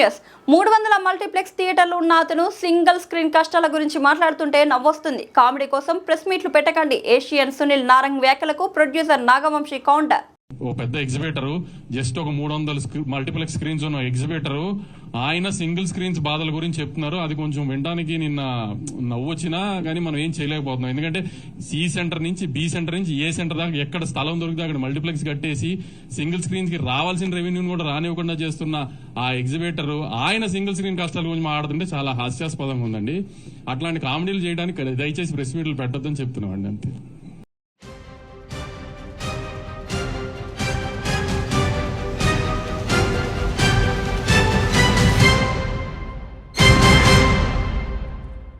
Genius. 300 multiplex థియేటర్లు ఉన్న అతను సింగిల్ స్క్రీన్ కష్టాల గురించి మాట్లాడుతుంటే నవ్వొస్తుంది. కామెడీ కోసం ప్రెస్ మీట్లు పెట్టకండి. ఏషియన్ సునీల్ నారంగ్ వ్యాఖ్యలకు ప్రొడ్యూసర్ నాగవంశీ కౌంటర్. ఓ పెద్ద ఎగ్జిబిటర్, జస్ట్ ఒక 300 మల్టీప్లెక్స్ స్క్రీన్స్ ఉన్న ఎగ్జిబిటర్, ఆయన సింగిల్ స్క్రీన్స్ బాధల గురించి చెప్తున్నారు. అది కొంచెం వినడానికి నిన్న నవ్వు వచ్చినా కానీ మనం ఏం చేయలేకపోతున్నాం. ఎందుకంటే సి సెంటర్ నుంచి బి సెంటర్ నుంచి ఏ సెంటర్ దాకా ఎక్కడ స్థలం దొరికితే అక్కడ మల్టీప్లెక్స్ కట్టేసి సింగిల్ స్క్రీన్స్ కి రావాల్సిన రెవెన్యూని కూడా రానివ్వకుండా చేస్తున్న ఆ ఎగ్జిబిటర్ ఆయన సింగిల్ స్క్రీన్ కష్టాల గురించి మాట్లాడుతుంటే చాలా హాస్యాస్పదంగా ఉందండి. అట్లాంటి కామెడీలు చేయడానికి దయచేసి ప్రెస్ మీట్లు పెట్టొద్దని చెప్తున్నామండి అంతే.